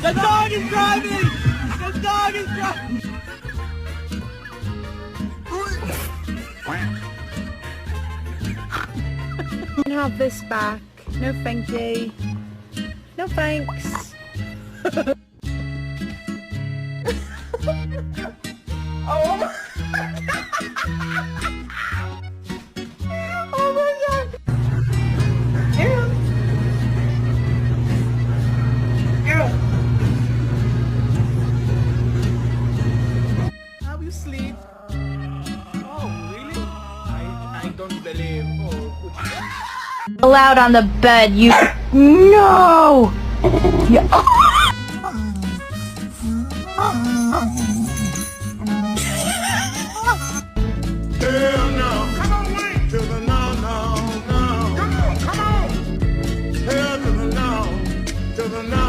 The dog is driving! The dog is driving! Can have this back. No thank you. No thanks. Oh my Oh my god! Arrow! Arrow! How you sleep? Oh, really? I don't believe. Oh, Allowed on the bed, you. No! Yeah.